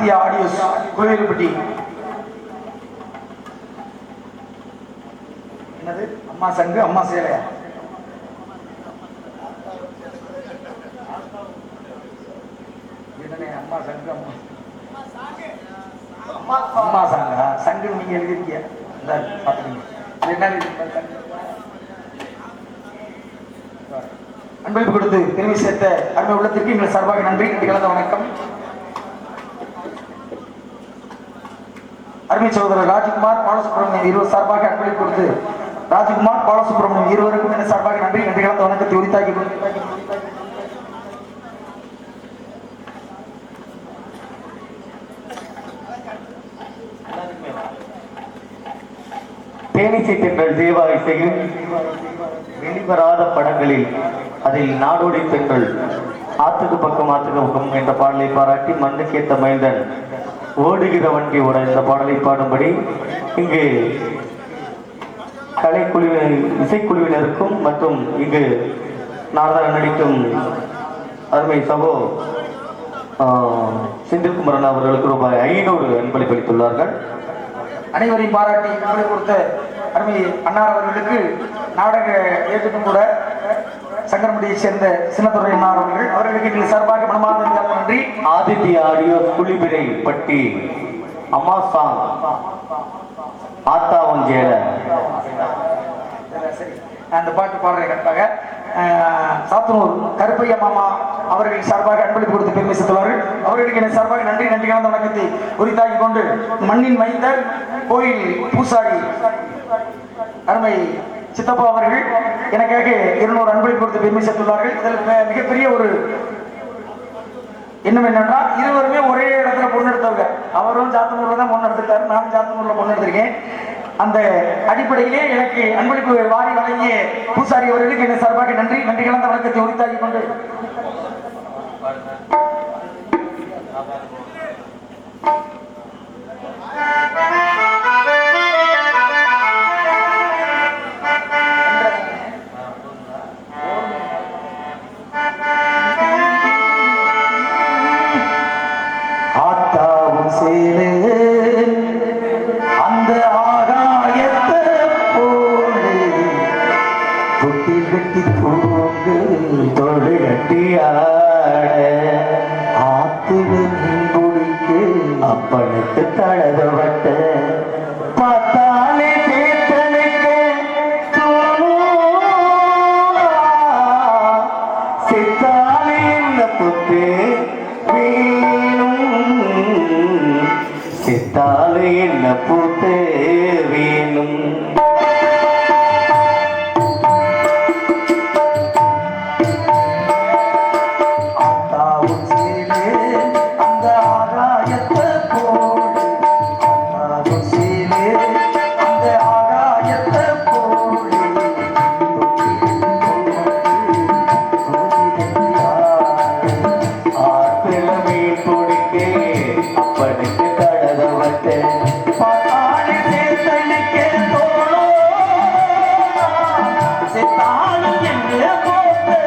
Aditya audios Kovilpatti. என்னது அம்மா சங்கு அம்மா சேலையா? அம்மா சங்கு அம்மா சாங்கா? சங்கு நீங்க எழுதிருக்கிய பாத்துக்கீங்க. அன்பளிப்பு கொடுத்து பெருமை சேர்த்த அருமை உள்ளத்திற்கு எங்கள் சார்பாக நன்றி கலந்த வணக்கம். அருமை சகோதரர் ராஜ்குமார் பாலசுப்ரமணியம் இருவர் சார்பாக அன்பளிப்பு கொடுத்து ராஜ்குமார் பாலசுப்ரமணியம் இருவருக்கும் என சார்பாக நன்றி கலந்த வணக்கத்தை உரித்தாக்கி தேனிசை தென்றல் தேவா இசையில் வெளிவராத படங்களில் அதில் நாடோடி பெண்கள் ஆத்துக்கு பக்கம் என்ற பாடலை பாராட்டி மண்ணுக்கேத்த மைந்தன் ஓடுகிற வண்டி ஓட இந்த பாடலை பாடும்படி இங்கு இசைக்குழுவினருக்கும் மற்றும் இங்கு நாடகம் நடிக்கும் அருமை சகோ செந்தில்குமரன் அவர்களுக்கு ரூபாய் 500 அன்பளிப்பு அளித்துள்ளார்கள். அனைவரையும் பாராட்டி அன்பளி கொடுத்த அருமை அன்னார் அவர்களுக்கு நாடக இயக்கத்தும் கூட சங்கரமடியை சேர்ந்த சின்னத்துறை அன்னார் அவர்களுக்கு நீங்கள் சார்பாக மனமார்ந்த நன்றி. ஆதித்யா ஆடியோ குளிபிரை பட்டி அம்மா சாங் ஆத்தா ஒஞ்சேல சரி அந்த பாட்டு பாடுறேன் கரெக்டாக. சாத்தனூர் கருப்பையா மாமா அவர்கள் சார்பாக அன்பளிப்பு கொடுத்து பெருமை சேர்த்துள்ளார்கள். அவர்களுக்கு என சார்பாக நன்றி கலந்த வணக்கத்தை உரித்தாக்கி கொண்டு மண்ணின் மைந்தர் கோயில் பூசாரி அருமை சித்தப்பா அவர்கள் எனக்காக 200 அன்பளிப்பு கொடுத்து பெருமை சேர்த்துள்ளார்கள். இதில் மிகப்பெரிய ஒரு என்னவென்றால் இருவருமே ஒரே இடத்துல பொண்ணு எடுத்தவங்க. அவரும் சாத்தனூர்ல தான் பொண்ணு எடுத்துட்டாரு, நானும் சாத்தனூர்ல பொண்ணு எடுத்திருக்கேன். அந்த அடிப்படையிலே எனக்கு அன்பளிப்பு வாரி வழங்கிய பூசாரி அவர்களுக்கு என சார்பாக நன்றி கலந்த வணக்கத்தை உரித்தாக்கி கொண்டு ஆத்தாவும் சேலே அந்த ஆகாயத்தை போலே தொட்டி கட்டி தூங்கு தொடு கட்டியாட ஆத்துல மீன் பிடிக்கு அப்பனுக்கு தழத வட்ட பார்த்தாலே தேத்தனுக்கு சித்தாலே என்ன புத்து வேணும் சித்தாலே என்ன புத்து வேணும் செத்தாலும் என்ன போட்ட